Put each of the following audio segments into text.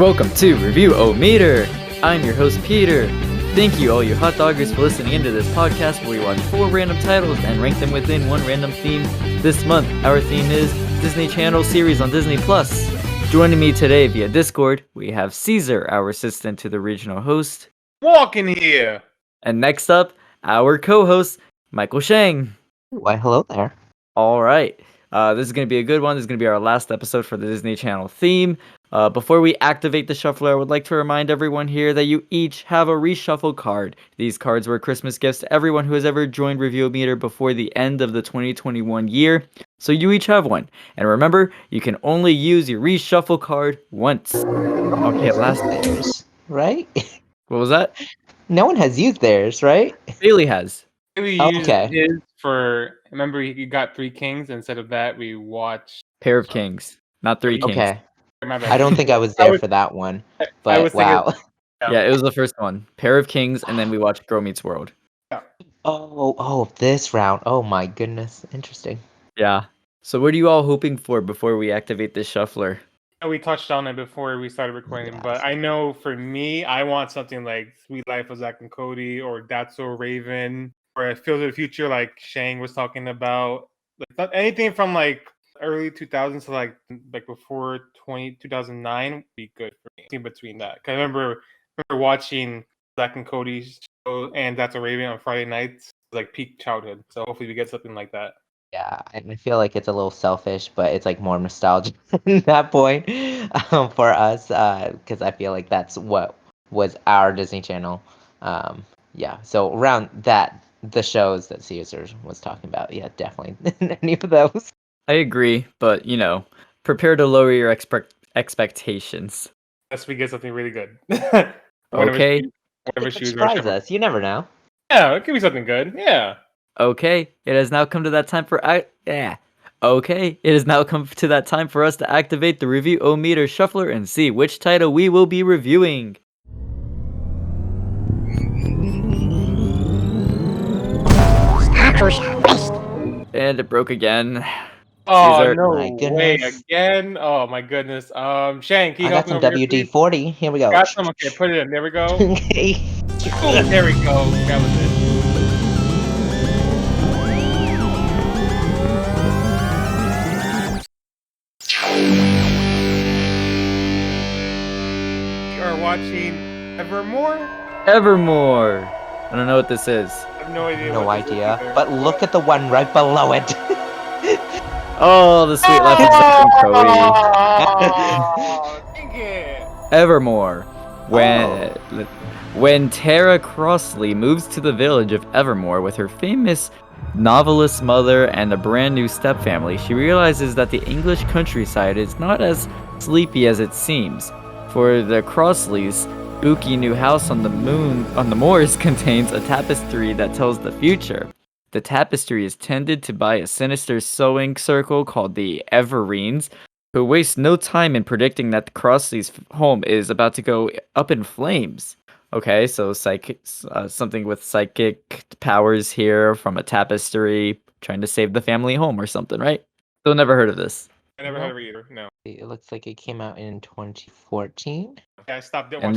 Welcome to Review-O-Meter. I'm your host, Peter. Thank you, all you hot doggers, for listening into this podcast where we watch 4 random titles and rank them within one random theme. This month, our theme is Disney Channel series on Disney+. Joining me today via Discord, we have Caesar, our assistant to the regional host. Walking here. And next up, our co-host, Michael Shang. Why, hello there. All right. This is going to be a good one. This is going to be our last episode for the Disney Channel theme. Before we activate the shuffler, I would like to remind everyone here that you each have a reshuffle card. These cards were Christmas gifts to everyone who has ever joined Review-O-Meter before the end of the 2021 year. So you each have one. And remember, you can only use your reshuffle card once. Okay, last theirs, right? What was that? No one has used theirs, right? Bailey has. We used his for. Remember, you got 3 kings. Instead of that, we watched Pair of Kings, not 3 Kings. Okay. I don't think I was there for that one, but wow. Yeah, it was the first one. Pair of Kings, and then we watched Girl Meets World. Oh, this round. Oh my goodness. Interesting. Yeah. So what are you all hoping for before we activate this shuffler? We touched on it before we started recording, but I know for me, I want something like Sweet Life of Zack and Cody or That's So Raven or Field of the Future like Shang was talking about. Like not anything from like early 2000s to like before 2009 would be good for me. In between that. 'Cause I remember watching Zack and Cody's show and That's So Raven on Friday nights, like peak childhood. So hopefully we get something like that. Yeah, and I feel like it's a little selfish, but it's like more nostalgic at that point for us, because I feel like that's what was our Disney Channel. Yeah, so around that, the shows that Caesar was talking about, yeah, definitely any of those. I agree, but prepare to lower your expectations. Unless we get something really good. Okay. Whatever Surprise us. You never know. Yeah, it could be something good. Yeah. Okay, it has now come to that time for Okay, it has now come to that time for us to activate the Review-O-Meter shuffler and see which title we will be reviewing. And it broke again. Oh, Caesar. no My way goodness. again. Oh my goodness. Shane, can you I help got me some over here, please? WD-40. Here we go. Got some. Okay, put it in. There we go. Okay. Boom, there we go. That was it. We are watching Evermoor. Evermoor. I don't know what this is. I have no idea. No what this is idea. either. But look at the one right below it. Oh, the Sweet Life of Zack and Cody. Oh, dang it. Evermoor. When Tara Crossley moves to the village of Evermoor with her famous novelist mother and a brand new stepfamily, she realizes that the English countryside is not as sleepy as it seems. For the Crossleys, spooky new house on the moors contains a tapestry that tells the future. The tapestry is tended to by a sinister sewing circle called the Evereens, who waste no time in predicting that the Crossleys' home is about to go up in flames. Okay, so something with psychic powers here from a tapestry, trying to save the family home or something, right? Still never heard of this. I never heard of it either. No. It looks like it came out in 2014. Okay, I stopped it. And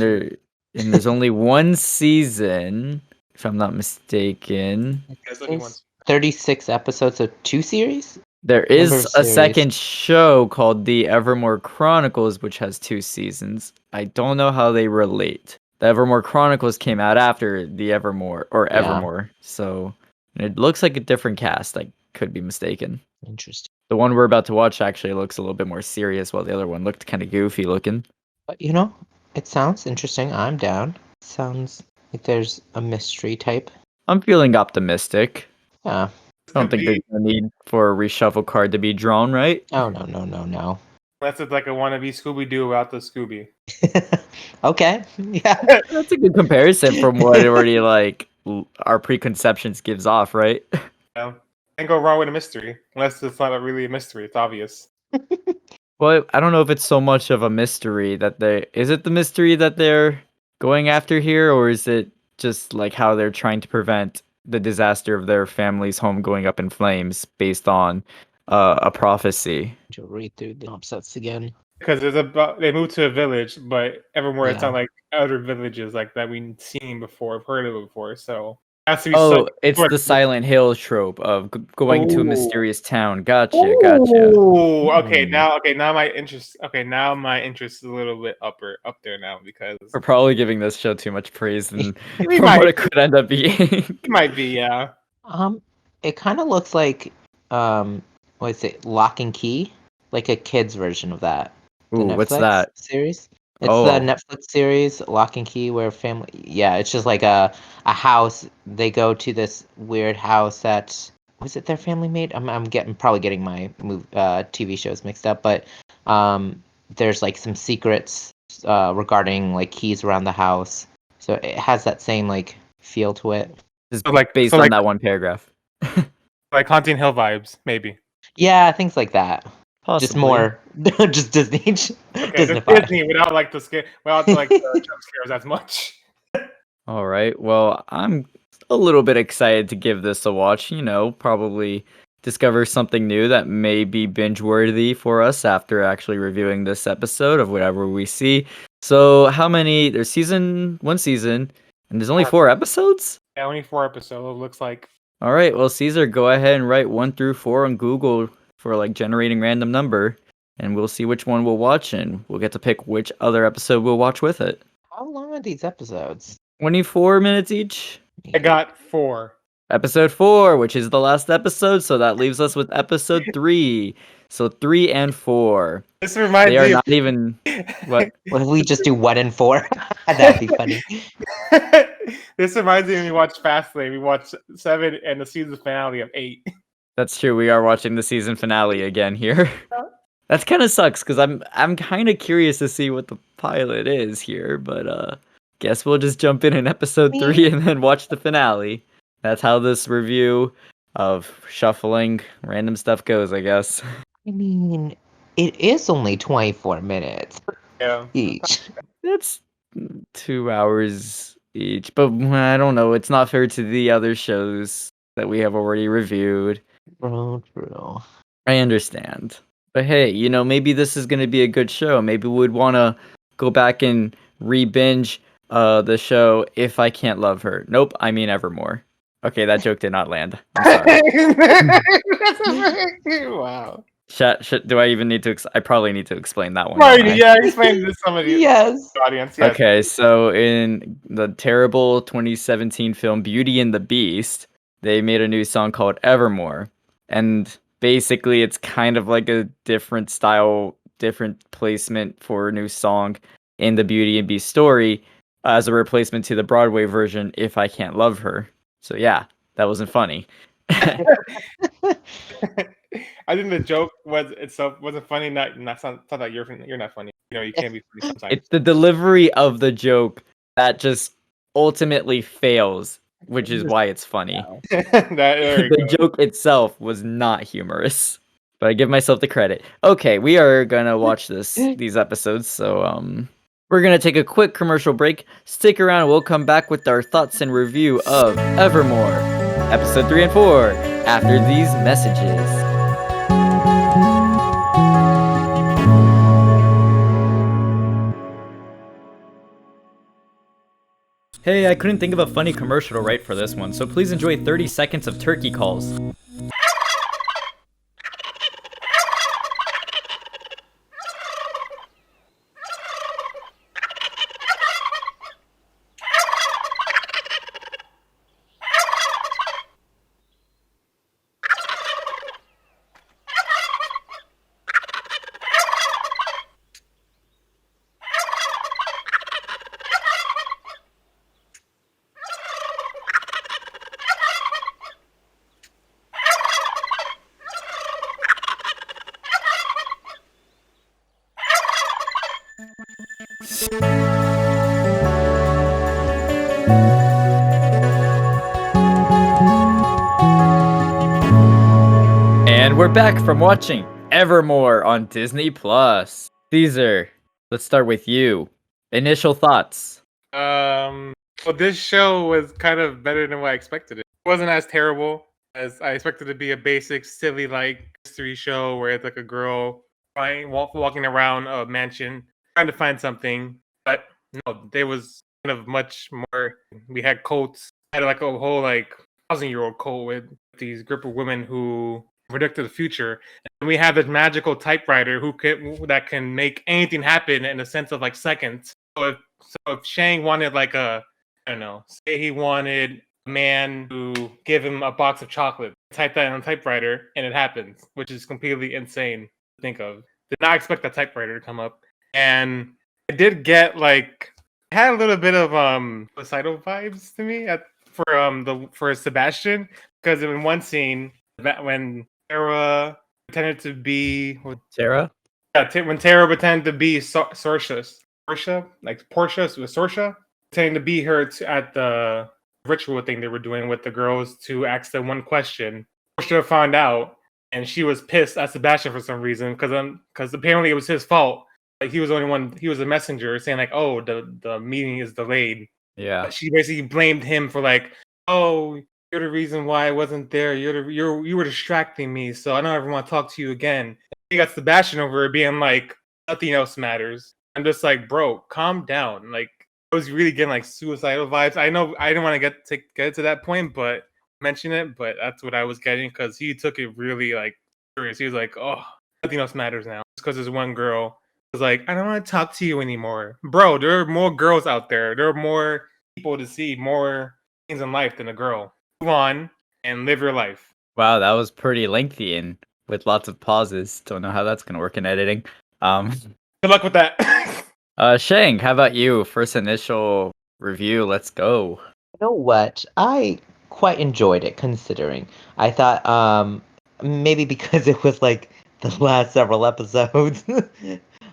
there's only one season, if I'm not mistaken. It's 36 episodes of 2 series? There is Number of a series. second show called The Evermoor Chronicles, which has 2 seasons. I don't know how they relate. The Evermoor Chronicles came out after the Evermoor, or Yeah. Evermoor, so it looks like a different cast. I could be mistaken. Interesting. The one we're about to watch actually looks a little bit more serious, while the other one looked kind of goofy looking. But it sounds interesting. I'm down. Sounds like there's a mystery type. I'm feeling optimistic. Yeah. I don't think there's no need for a reshuffle card to be drawn, right? Oh, no. That's like a wannabe Scooby-Doo without the Scooby. Okay. Yeah. That's a good comparison from what already our preconceptions gives off, right? Yeah. Can't go wrong with a mystery. Unless it's not really a mystery. It's obvious. Well, I don't know if it's so much of a mystery is it the mystery that they're going after here, or is it just like how they're trying to prevent the disaster of their family's home going up in flames based on a prophecy? To read through the upsets again. Because they moved to a village, but Evermore it's Yeah. not like other villages like that we've seen before, heard of before. So it has to be Oh, it's so the Silent Hill trope of going to a Ooh. mysterious town. Gotcha. Ooh, okay, Hmm. now my interest. Okay, now my interest is a little bit up there now because We're probably giving this show too much praise than we from what might it could end up being. yeah. It kind of looks like what is it, Lock and Key, like a kids version of that. The Ooh, what's Netflix that? series. It's the Oh, Netflix series Lock and Key, where family. Yeah, it's just like a house. They go to this weird house that was it their family made. I'm probably getting my TV shows mixed up, but there's like some secrets regarding like keys around the house. So it has that same like feel to it. just So based on that one paragraph. like Haunting Hill vibes, maybe. Yeah, things like that. Just Possibly. more, just Disney, Okay, just Disneyfied. Disney without like the jump scares as much. All right. Well, I'm a little bit excited to give this a watch. Probably discover something new that may be binge worthy for us after actually reviewing this episode of whatever we see. So, how many? There's one season, and there's only 4 episodes? Yeah, only 4 episodes. It looks like. All right. Well, Caesar, go ahead and write 1 through 4 on Google for like generating random number, and we'll see which one we'll watch, and we'll get to pick which other episode we'll watch with it. How long are these episodes? 24 minutes each. I got 4. Episode 4, which is the last episode, so that leaves us with episode 3. So 3 and 4. This reminds They are me. not even what? What if we just do 1 and 4? That'd be funny. This reminds me when we watched Fastlane. We watched 7 and the season finale of 8. That's true. We are watching the season finale again here. That's kind of sucks because I'm kind of curious to see what the pilot is here, but guess we'll just jump in episode 3 and then watch the finale. That's how this review of shuffling random stuff goes, I guess. I mean, it is only 24 minutes Yeah. each. That's 2 hours each, but I don't know. It's not fair to the other shows that we have already reviewed. True. I understand. But hey, maybe this is going to be a good show. Maybe we'd want to go back and re-binge the show If I Can't Love Her. Nope, I mean Evermore. Okay, that joke did not land. I'm sorry. Wow. Do I even need to? I probably need to explain that one. Right, don't I? yeah, explain this to somebody Yes. the audience. Yes. Okay, so in the terrible 2017 film Beauty and the Beast, they made a new song called Evermore. And basically, it's kind of like a different style, different placement for a new song in the Beauty and Beast story as a replacement to the Broadway version, If I Can't Love Her. So yeah, that wasn't funny. I think the joke itself wasn't funny. Not that you're not funny. You can't be funny sometimes. It's the delivery of the joke that just ultimately fails, which is why it's funny. There you The go. joke itself was not humorous, but I give myself the credit. Okay, we are gonna watch these episodes, so we're gonna take a quick commercial break. Stick around, we'll come back with our thoughts and review of Evermore, episode 3 and 4, after these messages. Hey, I couldn't think of a funny commercial to write for this one, so please enjoy 30 seconds of turkey calls. And we're back from watching Evermore on Disney Plus. Caesar, let's start with you. Initial thoughts. Well, this show was kind of better than what I expected. It wasn't as terrible as I expected it to be a basic, silly, like mystery show where it's like a girl walking around a mansion trying to find something, but no, there was kind of much more. We had cults, had like a whole like 1,000-year-old cult with these group of women who predicted the future. And we have this magical typewriter that can make anything happen in a sense of like seconds. So if Shang wanted like I don't know, say he wanted a man to give him a box of chocolate, type that on a typewriter, and it happens, which is completely insane to think of. Did not expect that typewriter to come up, and I did get like had a little bit of suicidal vibes to me for Sebastian, because in one scene when Tara pretended to be Sarah? when Tara pretended to be Sorsha, like Portia with Sorsha, pretending to be her at the ritual thing they were doing with the girls to ask them one question. Portia found out, and she was pissed at Sebastian for some reason because apparently it was his fault. Like he was the only one. He was a messenger saying like, "Oh, the meeting is delayed." Yeah. She basically blamed him for like, "Oh, you're the reason why I wasn't there. You were distracting me, so I don't ever want to talk to you again." He got Sebastian over it being like, "Nothing else matters." I'm just like, bro, calm down. Like I was really getting like suicidal vibes. I know I didn't want to get to that point, but mention it. But that's what I was getting because he took it really like serious. He was like, "Oh, nothing else matters now." It's because there's one girl. Was like, "I don't want to talk to you anymore, bro." There are more girls out there. There are more people to see, more things in life than a girl. Move on and live your life. Wow, that was pretty lengthy and with lots of pauses. Don't know how that's gonna work in editing. Um, Good luck with that. Shang, how about you? First initial review. Let's go. You know what? I quite enjoyed it considering. I thought maybe because it was like the last several episodes.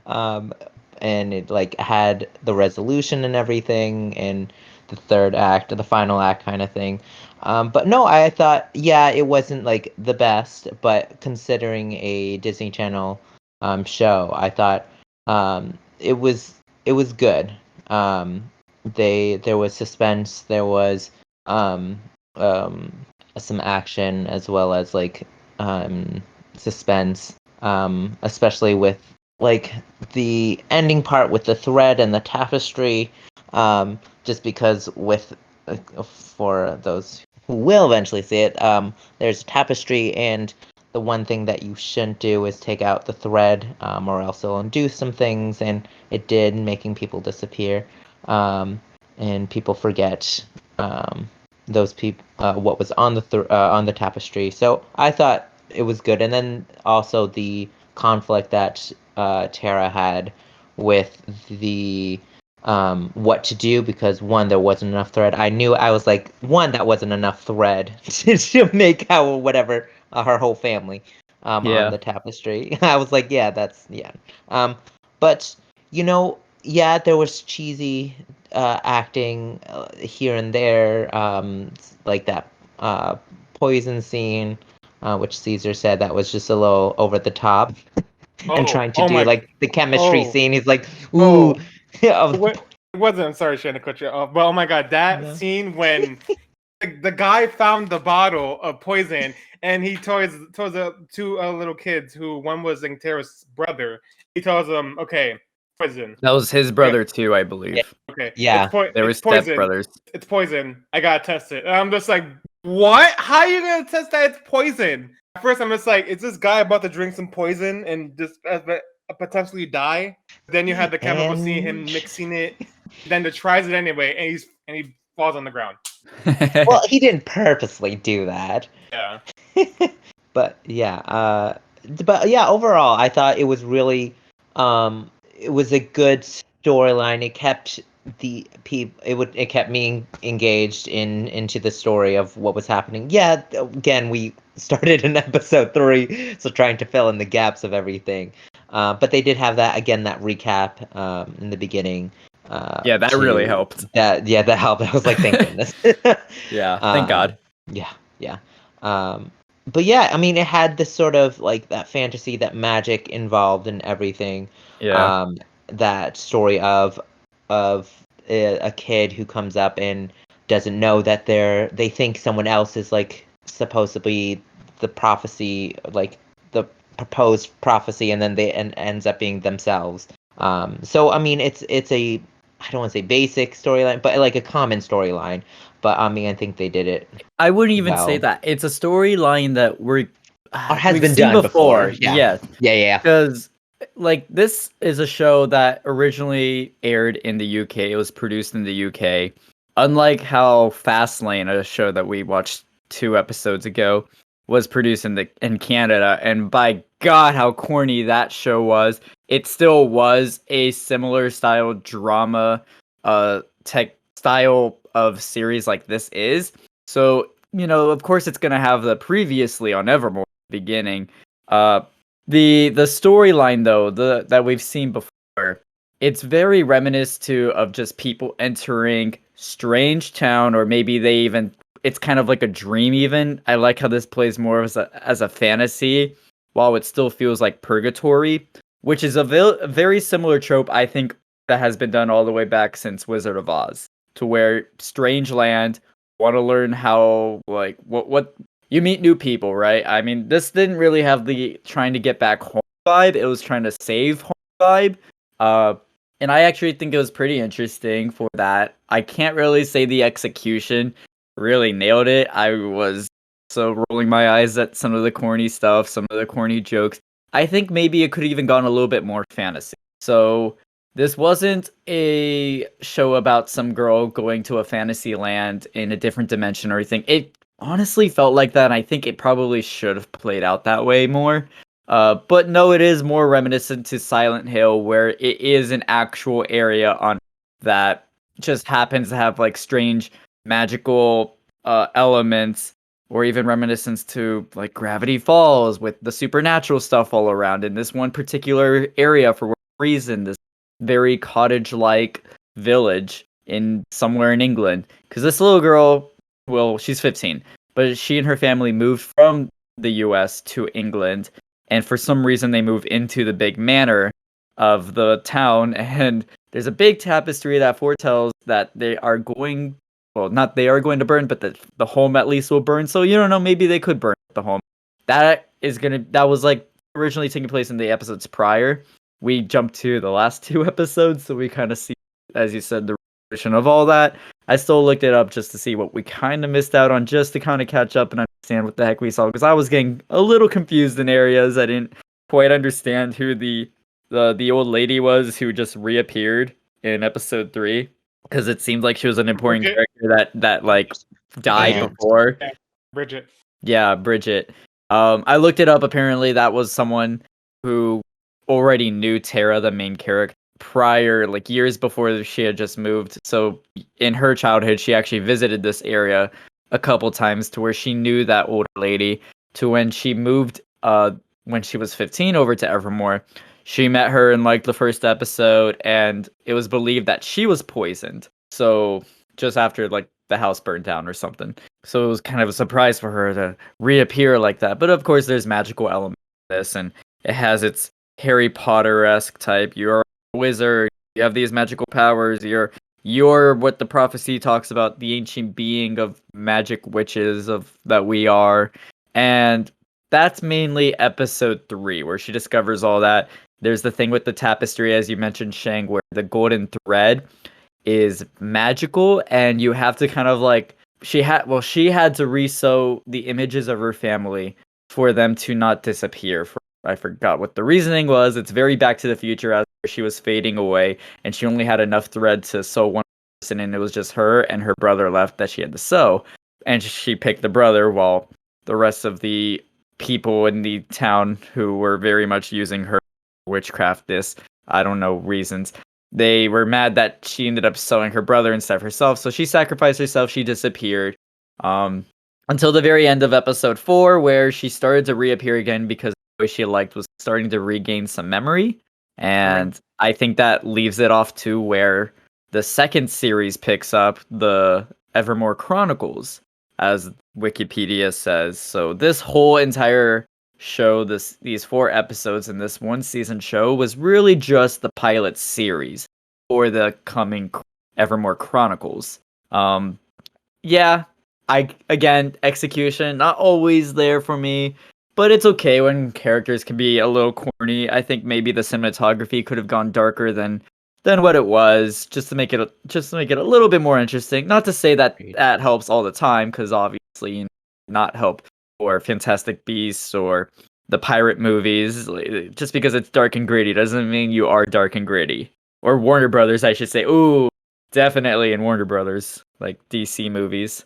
um and it like had the resolution and everything and the third act, the final act kind of thing. But no, I thought yeah, it wasn't like the best, but considering a Disney Channel show, I thought it was good. There was suspense, there was um um some action as well as like suspense, especially with like the ending part with the thread and the tapestry, just because with for those who will eventually see it, there's tapestry, and the one thing that you shouldn't do is take out the thread, or else it'll undo some things, and it did, making people disappear, and people forget those people what was on on the tapestry. So I thought it was good, and then also the conflict that Tara had with the what to do, because one, there wasn't enough thread. I was like, one, that wasn't enough thread to make how whatever her whole family on Yeah. the tapestry. I was like, yeah, that's yeah. But you know, yeah, there was cheesy acting here and there, like that poison scene, which Caesar said that was just a little over the top, and oh, trying to oh do my, like the chemistry oh, scene. He's like, ooh, oh. of the It wasn't. I'm sorry, Shannon, to cut you off, but oh my god, that yeah. scene when the guy found the bottle of poison and he told the two little kids who one was like Tara's brother. He tells them, "Okay, poison. That was his Okay, brother too, I Yeah, believe. okay, yeah. They were it's step poison. brothers. It's poison. I gotta test it." And I'm just like, "What? How are you gonna test that it's poison?" At first, I'm just like, "Is this guy about to drink some poison and just potentially die?" Then you have the chemical seeing And him mixing it. Then he tries it anyway, and he falls on the ground. well, he didn't purposely do that. Yeah. But yeah, but yeah, overall, I thought it was really, it was a good storyline. It kept the people, it kept me engaged into the story of what was happening. Yeah, again, we started in episode 3, so trying to fill in the gaps of everything. But they did have that again, that recap in the beginning. Yeah, that really helped. That helped. I was like, thank goodness. Yeah, thank um, God. yeah, yeah. Um, but yeah, I mean, it had this sort of like that fantasy, that magic involved in everything. Yeah. Um, that story of a kid who comes up and doesn't know that they think someone else is like supposed to be the prophecy, like the proposed prophecy, and then ends up being themselves. So I mean, it's a, I don't want to say basic storyline, but like a common storyline. But I mean, I think they did it I wouldn't even say well, that. It's a storyline that or has we've been seen done before. before. Yeah, Yes. yeah, yeah. Because, like, this is a show that originally aired in the UK. It was produced in the UK. Unlike how Fastlane, a show that we watched 2 episodes ago, was produced in Canada. And by God, how corny that show was. It still was a similar style drama, tech style of series like this is. So, of course, it's gonna have the previously on Evermore beginning. Uh, the storyline though, that we've seen before, it's very reminiscent of just people entering strange town, or maybe they even, it's kind of like a dream even. I like how this plays more as a fantasy, while it still feels like purgatory, which is a very similar trope, I think, that has been done all the way back since Wizard of Oz, to where strange land, want to learn how, like, what you meet new people, right? I mean, this didn't really have the trying to get back home vibe. It was trying to save home vibe. Uh, and I actually think it was pretty interesting for that. I can't really say the execution really nailed it. I was so rolling my eyes at some of the corny stuff, some of the corny jokes. I think maybe it could have even gone a little bit more fantasy. So this wasn't a show about some girl going to a fantasy land in a different dimension or anything. It honestly felt like that, and I think it probably should have played out that way more. But no, it is more reminiscent to Silent Hill, where it is an actual area on that just happens to have like strange magical elements, or even reminiscence to like Gravity Falls with the supernatural stuff all around in this one particular area for whatever reason. This very cottage-like village in somewhere in England. Because this little girl, well, she's 15, but she and her family moved from the U.S. to England, and for some reason they move into the big manor of the town, and there's a big tapestry that foretells that they are going, well, not they are going to burn, but the home at least will burn. So you don't know, maybe they could burn the home. That was like originally taking place in the episodes prior. We jumped to the last 2 episodes, so we kind of see, as you said, the resolution of all that. I still looked it up just to see what we kind of missed out on, just to kind of catch up and understand what the heck we saw, because I was getting a little confused in areas. I didn't quite understand who the old lady was who just reappeared in episode 3, because it seemed like she was an important Bridget? character that like died And before. Yeah, Bridget. Yeah, Bridget. I looked it up. Apparently, that was someone who already knew Tara, the main character, prior, like years before she had just moved. So in her childhood, she actually visited this area a couple times, to where she knew that older lady. To when she moved, when she was 15, over to Evermore, she met her in like the first episode, and it was believed that she was poisoned. So just after like the house burned down or something. So it was kind of a surprise for her to reappear like that. But of course, there's magical elements in this, and it has its Harry Potter-esque type. You're a wizard. You have these magical powers. You're what the prophecy talks about, the ancient being of magic witches of that we are. And that's mainly episode 3, where she discovers all that. There's the thing with the tapestry, as you mentioned, Shang, where the golden thread is magical, and you have to kind of like, she had to resew the images of her family for them to not disappear. I forgot what the reasoning was. It's very Back to the Future, as she was fading away, and she only had enough thread to sew one person, and it was just her and her brother left that she had to sew, and she picked the brother, while the rest of the people in the town who were very much using her witchcraft, this, I don't know, reasons, they were mad that she ended up sewing her brother instead of herself, so she sacrificed herself. She disappeared, um, until the very end of episode 4, where she started to reappear again because the way she liked was starting to regain some memory. And I think that leaves it off to where the second series picks up, the Evermore Chronicles, as Wikipedia says. So this whole entire show, these 4 episodes in this one season show, was really just the pilot series for the coming Evermore Chronicles. Yeah, I again, execution not always there for me. but it's okay when characters can be a little corny. I think maybe the cinematography could have gone darker than what it was, just to make it a little bit more interesting. Not to say that Agreed. that helps all the time, because obviously not help for Fantastic Beasts or the pirate movies. Just because it's dark and gritty doesn't mean you are dark and gritty. Or Warner Brothers, I should say. Ooh, definitely in Warner Brothers, like DC movies.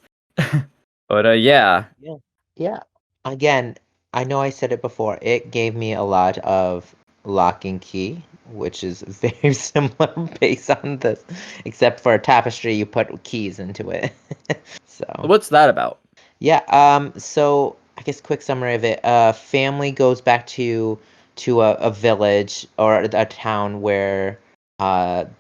But yeah, Yeah. Yeah. Again, I know I said it before. It gave me a lot of Lock and Key, which is very similar based on this, except for a tapestry, you put keys into it. So. what's that about? Yeah, so I guess quick summary of it. Family goes back to a village or a town where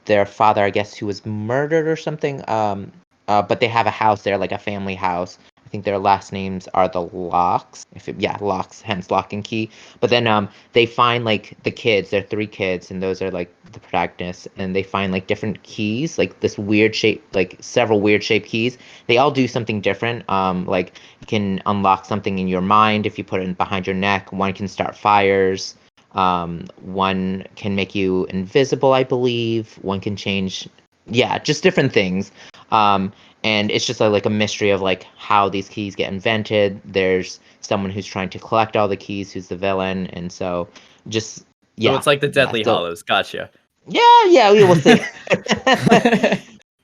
their father, I guess, who was murdered or something. But they have a house there, like a family house. I think their last names are the Locks. Yeah, Locks, hence Lock and Key. But then they find like the kids. There are three kids, and those are like the protagonists. And they find like different keys, like this weird shape, like several weird shaped keys. They all do something different. Like you can unlock something in your mind if you put it behind your neck. One can start fires. One can make you invisible, I believe. One can change, yeah, just different things. Um, and it's just like a mystery of like how these keys get invented. There's someone who's trying to collect all the keys, who's the villain, and so just So yeah, it's like the yeah. Deathly So Hollows. Gotcha. yeah, we will see.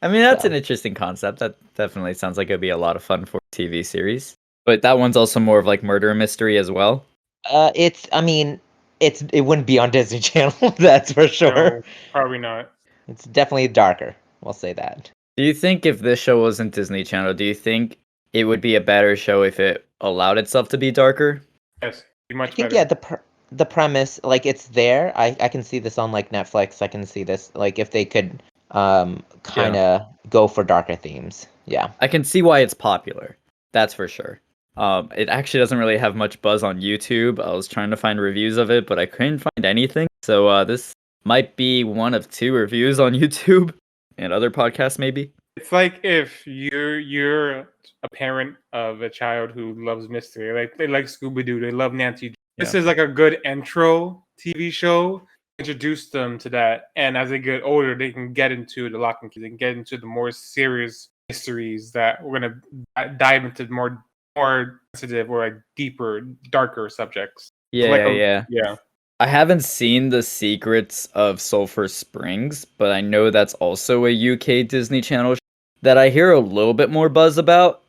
I mean, that's an So interesting concept. That definitely sounds like it'd be a lot of fun for a TV series. But that one's also more of like murder mystery as well. I mean, it wouldn't be on Disney Channel, that's for sure. No, probably not. It's definitely darker. We'll say that. Do you think if this show wasn't Disney Channel, do you think it would be a better show if it allowed itself to be darker? Yes, be I much think yeah, better. the premise, like it's there. I can see this on like Netflix. I can see this like if they could kind Yeah. of go for darker themes. Yeah. I can see why it's popular. That's for sure. It actually doesn't really have much buzz on YouTube. I was trying to find reviews of it, but I couldn't find anything. So this might be one of two reviews on YouTube and other podcasts, maybe. It's like if you're a parent of a child who loves mystery, like they like Scooby Doo, they love Nancy. This Yeah. is like a good intro TV show. Introduce them to that, and as they get older, they can get into the lock and key. They can get into the more serious mysteries that we're gonna dive into more sensitive or like deeper, darker subjects. So Yeah, like yeah, yeah. yeah. I haven't seen The Secrets of Sulphur Springs, but I know that's also a UK Disney Channel that I hear a little bit more buzz about.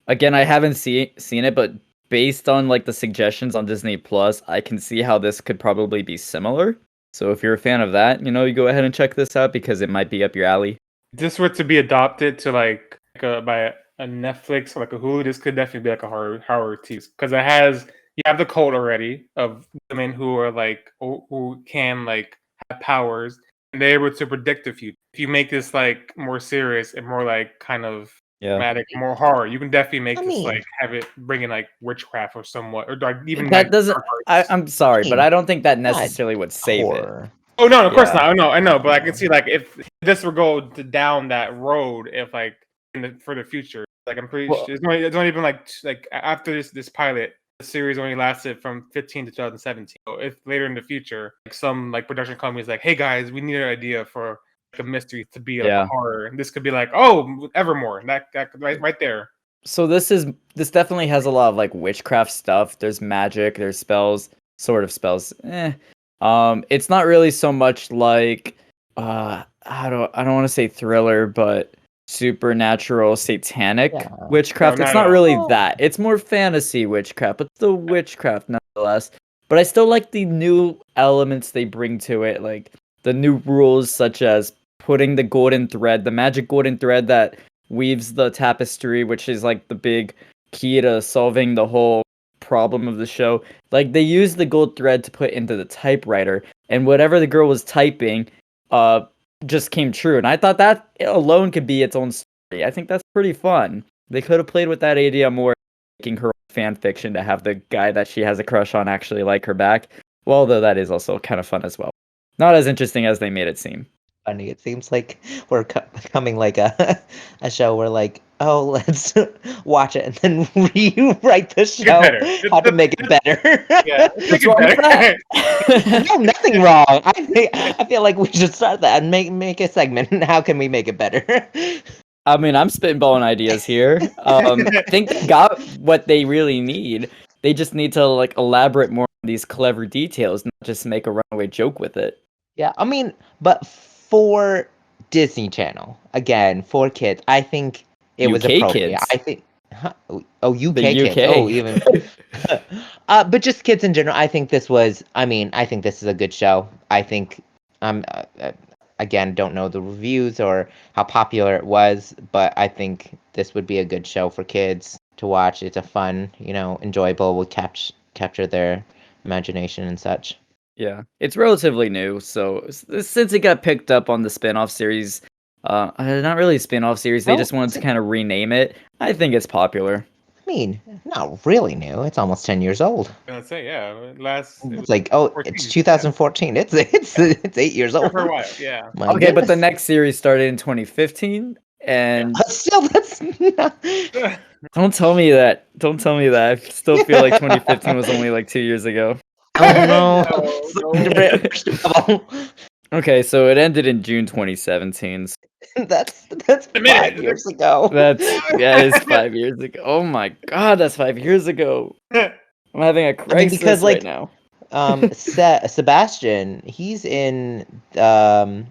Again, I haven't seen it, but based on like the suggestions on Disney Plus, I can see how this could probably be similar. So if you're a fan of that, you go ahead and check this out because it might be up your alley. If this were to be adopted to by a Netflix or like a Hulu, this could definitely be like a horror tease because it has you have the cult already of women who are like who can like have powers and they're able to predict the future. If you make this like more serious and more like kind of Yeah. dramatic, more horror, you can definitely I make this mean, like have it bring in like witchcraft or somewhat or like even like That doesn't dark arts. I'm sorry, but mean, I don't think that not necessarily would save it. horror. Oh no, of course not. Yeah. I know, but I can No. see like if this were go down that road, if like for the future, like I'm pretty Well, sure it's only been like after this pilot, the series only lasted from 15 to 2017. So if later in the future, like some like production companies like, hey guys, we need an idea for like a mystery to be like a yeah. horror, and this could be like, oh, Evermore, that right there. So this definitely has a lot of like witchcraft stuff. There's magic, there's spells, sort of spells. It's not really so much like I don't want to say thriller, but supernatural satanic Yeah. No, witchcraft. It's not at not all. really Well, that. It's more fantasy witchcraft, but still witchcraft nonetheless. But I still like the new elements they bring to it, like the new rules such as putting the golden thread, the magic golden thread that weaves the tapestry, which is like the big key to solving the whole problem of the show. Like they used the gold thread to put into the typewriter, and whatever the girl was typing, uh, just came true. And I thought that alone could be its own story. I think that's pretty fun. They could have played with that idea more, making her fan fiction to have the guy that she has a crush on actually like her back. Well, though that is also kind of fun as well. Not as interesting as they made it seem. funny. It seems like we're becoming like a show where like, oh, let's watch it and then rewrite the Make it show better. how to make it better. Yeah, let's make What's it wrong with better. that? No, nothing wrong. I feel like we should start that and make a segment. How can we make it better? I mean, I'm spitballing ideas here. I think they got what they really need. They just need to like elaborate more on these clever details, not just make a runaway joke with it. Yeah, I mean, but for Disney Channel, again, for kids, I think it was UK appropriate. I kids, think, oh, the UK kids. Oh, UK. even, but just kids in general. I think this was. I mean, I think this is a good show. I think, again, don't know the reviews or how popular it was, but I think this would be a good show for kids to watch. It's a fun, enjoyable. Will capture their imagination and such. Yeah, it's relatively new, so since it got picked up on the spin-off series, not really a spin-off series, they No, just wanted to kind of rename it. I think it's popular. I mean, not really new. It's almost 10 years old. I was gonna say, yeah. It It's was like, oh, it's 14. 2014. It's 8 years old. For a while, yeah. My Okay, but the goodness. next series started in 2015, and Still, that's not... don't tell me that. Don't tell me that. I still feel like 2015 was only like 2 years ago. Oh no. No. First of all, Okay, so it ended in June 2017. that's A minute. 5 years ago. That is 5 years ago. Oh my god, that's 5 years ago. I'm having a I mean, crisis because right like, now. Sebastian, he's in Love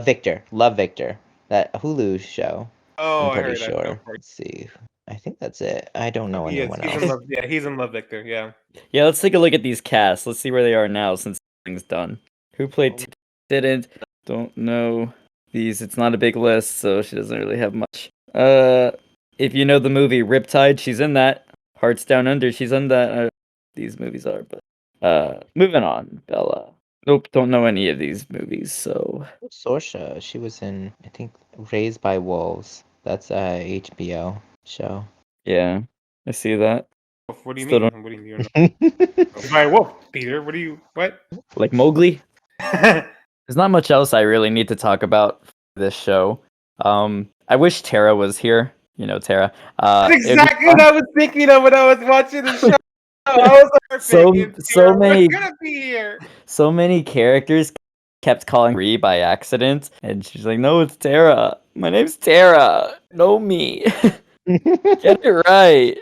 Victor, that Hulu show. Oh, I'm I pretty heard that so sure. far. Let's see. I think that's it. I don't know He is. anyone He's else. in love. Yeah, he's in Love Victor. Yeah. Yeah, let's take a look at these casts. Let's see where they are now since everything's done. Who played didn't? Don't know these. It's not a big list, so she doesn't really have much. If you know the movie Riptide, she's in that. Hearts Down Under, she's in that. These movies are, but moving on. Bella. Nope, don't know any of these movies. So Sorsha, she was in, I think, Raised by Wolves. That's a HBO show. yeah, I see that. What do you Still mean? don't What do you know? By wolf, Peter. What do you? What? like Mowgli. That's There's not much else I really need to talk about for this show. I wish Tara was here. You know Tara. It'd be exactly fun. what I was thinking of when I was watching the show. I was like, So perfect. so We're many gonna be here. so many characters kept calling Ree by accident, and she's like, "No, it's Tara. My name's Tara. Know me. Get it right."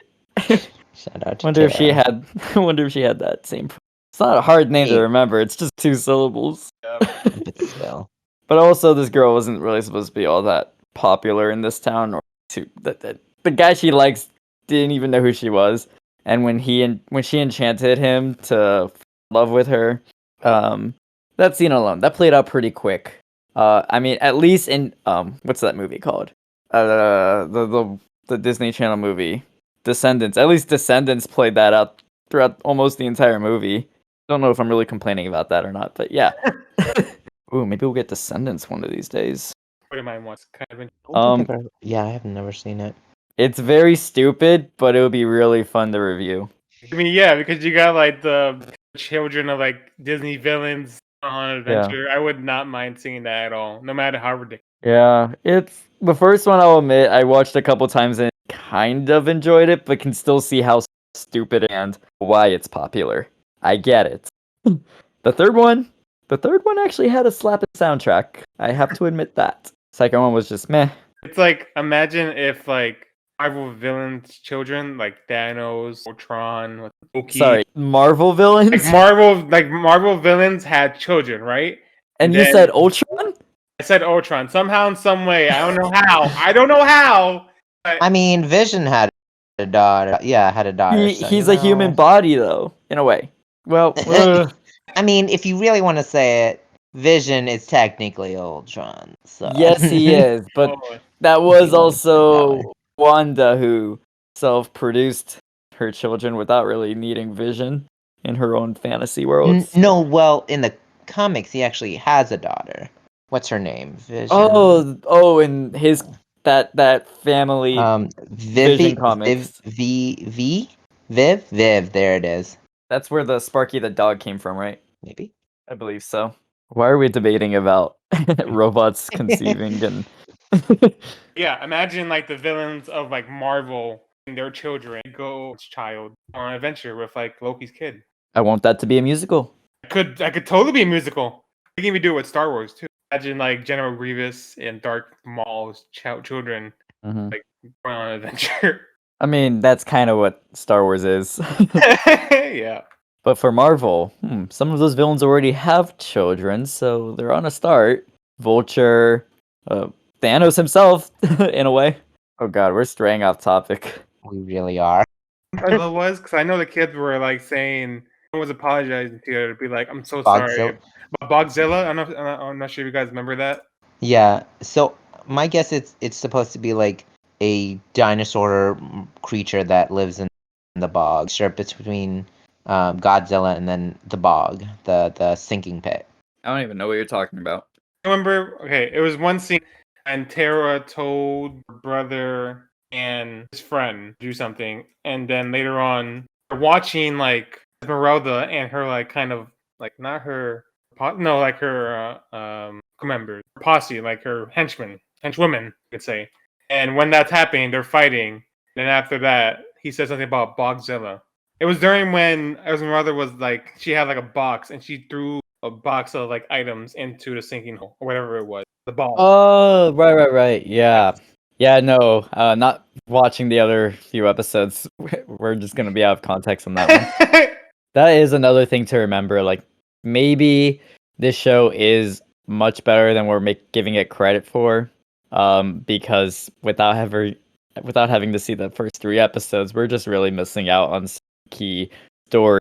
Shout out to Wonder if she Tara. had. Wonder if she had that same. It's not a hard name to Hey, remember. It's just 2 syllables. but still. But also, this girl wasn't really supposed to be all that popular in this town, or the guy she likes didn't even know who she was. And when she enchanted him to fall in love with her, that scene alone that played out pretty quick. I mean, at least in what's that movie called? The Disney Channel movie, Descendants. At least Descendants played that out throughout almost the entire movie. Don't know if I'm really complaining about that or not, but yeah. Ooh, maybe we'll get Descendants one of these days. What am I once kind of? I don't think I've ever, yeah, I have never seen it. It's very stupid, but it would be really fun to review. I mean, yeah, because you got like the children of like Disney villains on an Yeah. adventure. I would not mind seeing that at all, no matter how ridiculous. Yeah, it's the first one. I'll admit I watched a couple times and kind of enjoyed it, but can still see how stupid and why it's popular. I get it. The third one actually had a slapping soundtrack. I have to admit that. Second one was just meh. It's like imagine if like Marvel villains' children, like Thanos, Ultron, Loki. Sorry, Marvel villains. Like Marvel villains had children, right? And you then- said Ultron? I said Ultron somehow in some way. I don't know how. I don't know how. I mean, Vision had a daughter. Yeah, had a daughter. So, He's a human body, though, in a way. Well, I mean, if you really want to say it, Vision is technically Ultron. So. yes, he is, but Oh, that was He wants that also power. Wanda who self-produced her children without really needing Vision in her own fantasy world. No, well, in the comics, he actually has a daughter. What's her name? Vision. And his that family Vision comics. Viv. There it is. That's where the Sparky the dog came from, right? Maybe. I believe so. Why are we debating about robots conceiving and Yeah, imagine like the villains of like Marvel and their children go child on an adventure with like Loki's kid. I want that to be a musical. I could totally be a musical. We can even do it with Star Wars too. Imagine like General Grievous and Darth Maul's children Mhm. like going on an adventure. I mean, that's kind of what Star Wars is. Yeah. But for Marvel, some of those villains already have children, so they're on a start. Vulture, Thanos himself, in a way. Oh god, we're straying off topic. We really are. Godzilla was because I know the kids were like saying someone was apologizing to her to be like, "I'm so sorry." Bogzilla. But Bogzilla, I'm not sure if you guys remember that. Yeah. So my guess it's supposed to be like a dinosaur creature that lives in the bog, sure, between Godzilla and then the bog, the sinking pit. I don't even know what you're talking about. Remember? Okay, it was one scene, and Tara told her brother and his friend do something, and then later on, they're watching like Esmeralda and her like kind of like not her, no, like her members, posse, like her henchwomen, you could say. And when that's happening, they're fighting. Then after that, he said something about Bogzilla. It was during when Esmeralda was like she had like a box and she threw a box of like items into the sinking hole or whatever it was. The ball. Oh, right. Yeah. Yeah, no, not watching the other few episodes. We're just gonna be out of context on that one. That is another thing to remember. Like, maybe this show is much better than we're giving it credit for. Because without having to see the first 3 episodes, we're just really missing out on some key story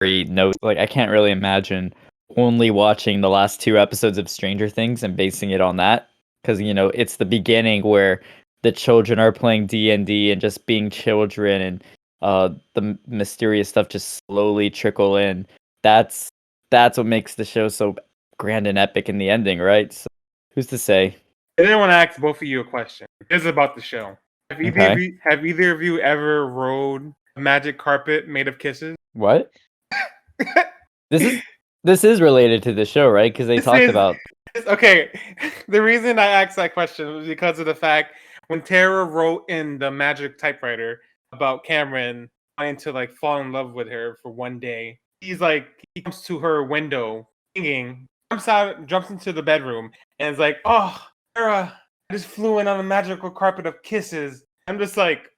notes. Like, I can't really imagine only watching the last 2 episodes of Stranger Things and basing it on that, because it's the beginning where the children are playing D&D and just being children, and the mysterious stuff just slowly trickle in. That's what makes the show so grand and epic in the ending, right? So, who's to say? I didn't want to ask both of you a question. This is about the show. Have either of you ever rode a magic carpet made of kisses? What? This is related to the show, right? Because they talked about. Okay. The reason I asked that question was because of the fact when Tara wrote in the magic typewriter about Cameron trying to like fall in love with her for one day, he comes to her window singing, jumps into the bedroom, and is like, "Oh, Tara, I just flew in on a magical carpet of kisses." I'm just like,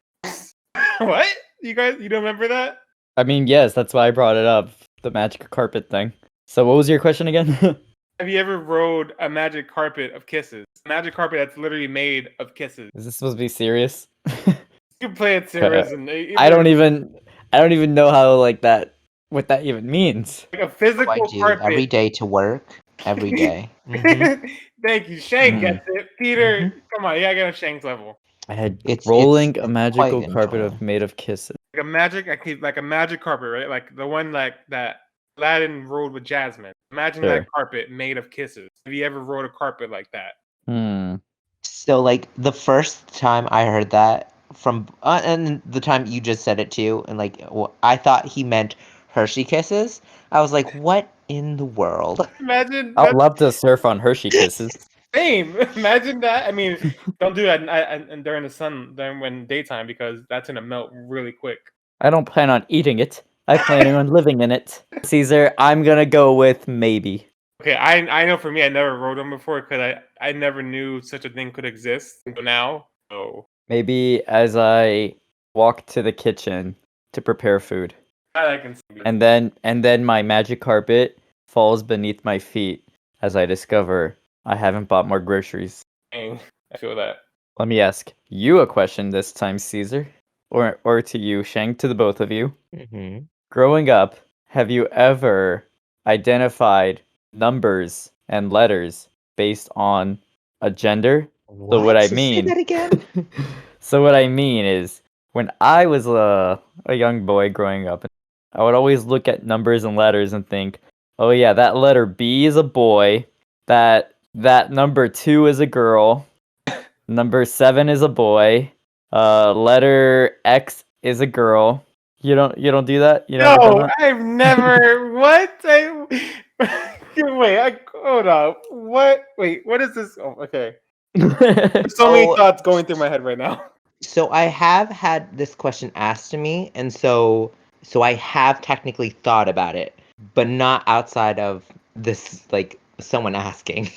what? You don't remember that? I mean, yes, that's why I brought it up, the magic carpet thing. So, what was your question again? Have you ever rode a magic carpet of kisses? A magic carpet that's literally made of kisses. Is this supposed to be serious? You can play it serious, and I don't even know how what that even means. like a I physical do carpet. every day to work. Every day. Mhm. Thank you, Shane Mhm. gets it. Peter, come on, you gotta get on Shane's level. I had It's rolling a quite magical carpet enjoyable. made of kisses. Like a magic carpet, right? Like the one that Aladdin rode with Jasmine. Imagine Sure. that carpet made of kisses. Have you ever rode a carpet like that? So like the first time I heard that from and the time you just said it too, and like I thought he meant Hershey kisses. I was like, what in the world? Imagine I would that. love to surf on Hershey kisses. Same. Imagine that. I mean, don't do that and during the sun, during when daytime, because that's gonna melt really quick. I don't plan on eating it. I plan on living in it. Caesar, I'm gonna go with maybe. Okay, I know for me, I never rode them before because I never knew such a thing could exist until now. So Maybe as I walk to the kitchen to prepare food. I can see. And then my magic carpet falls beneath my feet as I discover I haven't bought more groceries. I feel that. Let me ask you a question this time, Caesar. Or to you, Shang, to the both of you. Mm-hmm. Growing up, have you ever identified numbers and letters based on a gender? So what I Say mean that again? So what I mean is, when I was a young boy growing up, I would always look at numbers and letters and think, "Oh yeah, that letter B is a boy, that number 2 is a girl, number 7 is a boy, letter X is a girl." You don't do that? You never done No, that? I've never. What? Wait, hold on. What? Wait, what is this? Oh, okay. There's so many Oh, thoughts going through my head right now. so I have had this question asked to me, and so I have technically thought about it, but not outside of this, like someone asking.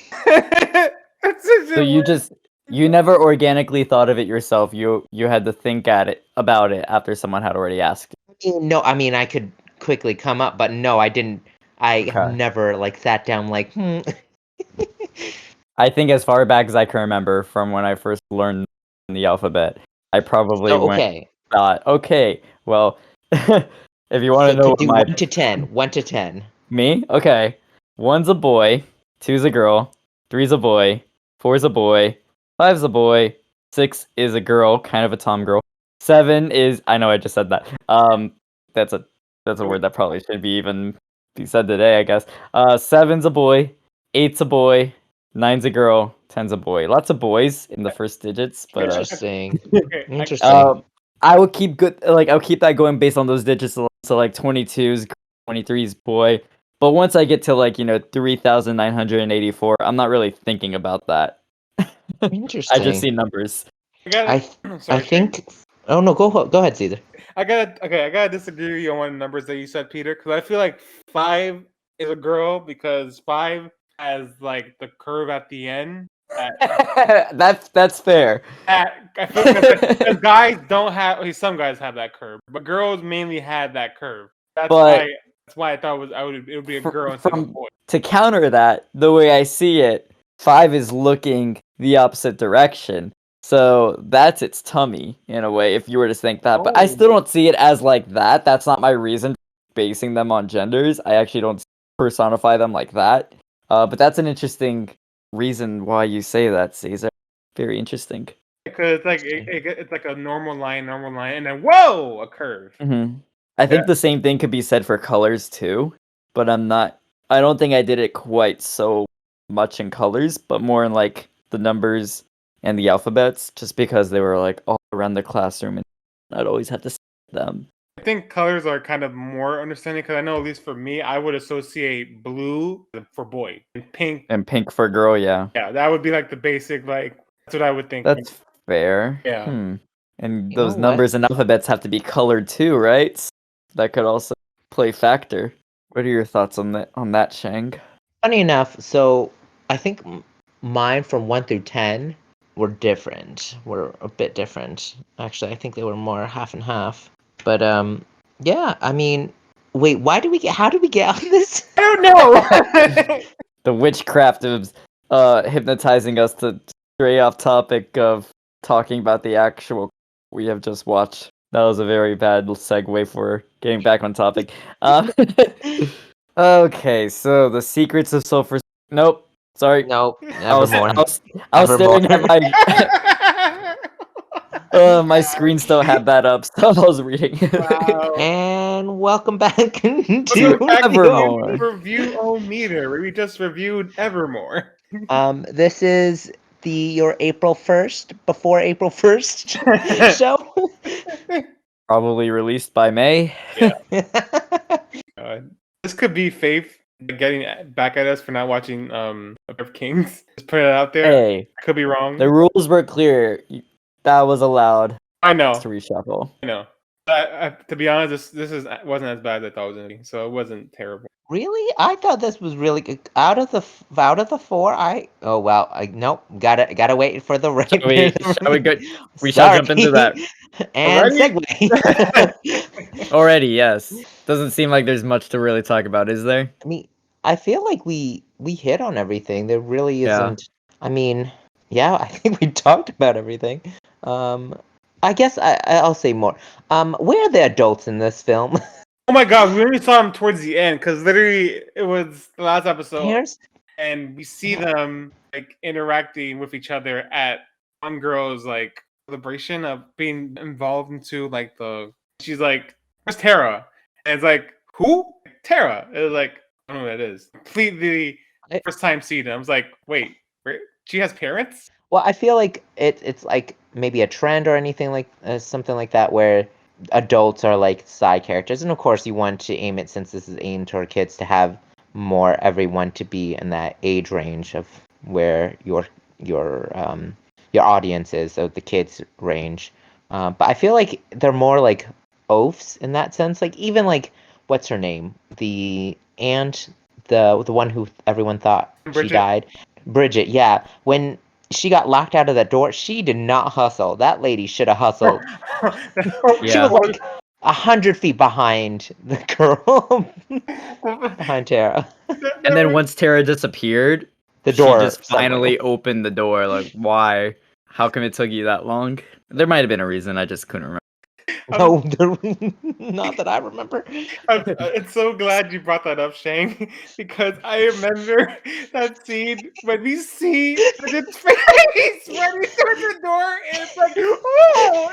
It's such So a you never organically thought of it yourself. You had to think about it after someone had already asked. No, I mean I could quickly come up, but no, I didn't. I have Okay. never like sat down like, I think as far back as I can remember from when I first learned the alphabet, I probably So went okay, thought, okay, well, if you want so to know could what do my 1 to 10, 1 to 10. me, okay, one's a boy, two's a girl, three's a boy, four's a boy, five's a boy, six is a girl, kind of a tom girl, seven is I know I just said that. That's a word that probably should be said today, I guess. Seven's a boy, eight's a boy, nine's a girl, ten's a boy. Lots of boys in the first digits, but Interesting. Okay, Interesting. I would keep I'll keep that going based on those digits. So like 22's, 23's boy. But once I get to like 3,984, I'm not really thinking about that. I just see Interesting. numbers. I gotta. I th- I Sorry, Shane. think. Oh no, go ahead, Caesar. I gotta disagree with you on one of the numbers that you said, Peter, because I feel like 5 is a girl because 5 has like the curve at the end. That's fair. I feel because guys don't have. Okay, some guys have that curve, but girls mainly had that curve. That's But why. That's why I thought it would be a girl instead of a from boy. to counter that, the way I see it, 5 is looking the opposite direction. So that's its tummy in a way, if you were to think that. But I still Oh. don't see it as like that. That's not my reason for basing them on genders. I actually don't personify them like that. But that's an interesting reason why you say that, Caesar. Very interesting. Because it's like it's like a normal line, and then whoa, a curve. I Yeah. think the same thing could be said for colors too, but I don't think I did it quite so much in colors, but more in like the numbers and the alphabets, just because they were like all around the classroom and I'd always have to see them. I think colors are kind of more understanding because I know at least for me, I would associate blue for boy and pink. And pink for girl, yeah. Yeah, that would be like the basic. Like that's what I would think. That's fair. Yeah. And You know those what? numbers and alphabets have to be colored too, right? That could also play factor. What are your thoughts on that, Shang? Funny enough, so I think mine from 1 through 10 were different. Were a bit different. Actually, I think they were more half and half. But yeah. I mean, wait. Why do we get? How did we get out of this? I don't know. The witchcraft of hypnotizing us to stray off topic of talking about the actual we have just watched. That was a very bad segue for getting back on topic. Um, okay, so the secrets of sulfur. Nope, sorry. Nope. I was Evermore. I was Evermore. staring at my screen still had that up, so I was reading it. Wow. And welcome back to Welcome back to Evermoor. Review-O-Meter, where we just reviewed Evermore. This is your April 1st, before April 1st show. Probably released by May. This could be Faith getting back at us for not watching of Kings. Just put it out there. Hey, I could be wrong. the rules were clear. That was allowed I know. to reshuffle. I know. To be honest, this wasn't as bad as I thought it was gonna be, so it wasn't terrible. Really? I thought this was really good. Out of the four, oh well, nope. Gotta wait for the right. Shall we go? We shall jump into that And Already? segue. already. Yes, doesn't seem like there's much to really talk about, is there? I mean, I feel like we hit on everything. There really Yeah. isn't. I mean, yeah, I think we talked about everything. I guess I'll say more. Where are the adults in this film? Oh my god, we only saw them towards the end because literally it was the last episode, Here's and we see them like interacting with each other at one girl's like celebration of being involved into like she's like, where's Tara? And it's like, who? Tara. It was like, I don't know who that is. Completely first time seeing them. I was like, wait, she has parents? Well, I feel like it's like maybe a trend or anything like something like that where adults are like side characters, and of course you want to aim it since this is aimed toward kids to have more everyone to be in that age range of where your audience is, so the kids range. But I feel like they're more like oafs in that sense. Like even like what's her name, the aunt, the one who everyone thought she Bridget. died, Bridget. Yeah, when she got locked out of that door, she did not hustle. That lady should have hustled. She Yeah. was like 100 feet behind the girl behind Tara. And then once Tara disappeared, The she door just suddenly. finally opened the door. Like, why? How come it took you that long? There might have been a reason. I just couldn't I'm, No, not that I remember. I'm so glad you brought that up, Shang, because I remember that scene when we see Bridget's face when he through the door, and it's like, oh!